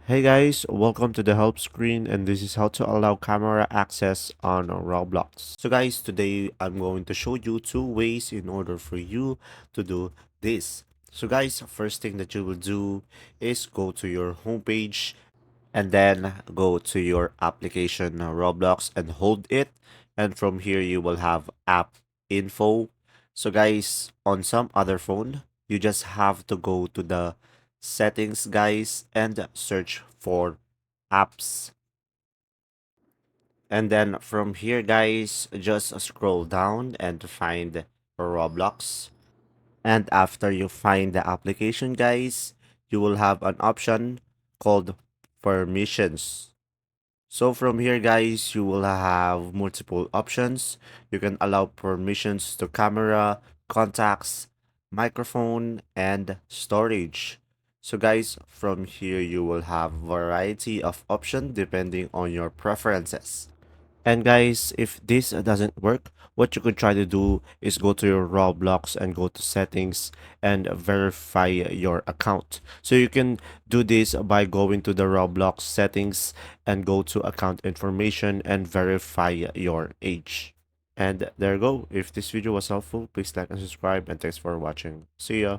Hey guys, welcome to the help screen, and this is how to allow camera access on Roblox. So guys, today I'm going to show you two ways in order for you to do this. So guys, first thing that you will do is go to your homepage and then go to your application Roblox and hold it, and from here you will have app info. So guys, on some other phone you just have to go to the settings guys and search for apps, and then from here guys just scroll down and find Roblox. And after you find the application guys, you will have an option called permissions. So from here guys, you will have multiple options. You can allow permissions to camera, contacts, microphone, and storage. So guys, from here you will have variety of options depending on your preferences. And guys, if this doesn't work, what you could try to do is go to your Roblox and go to settings and verify your account. So you can do this by going to the Roblox settings and go to account information and verify your age. And there you go. If this video was helpful, please like and subscribe, and thanks for watching. See ya.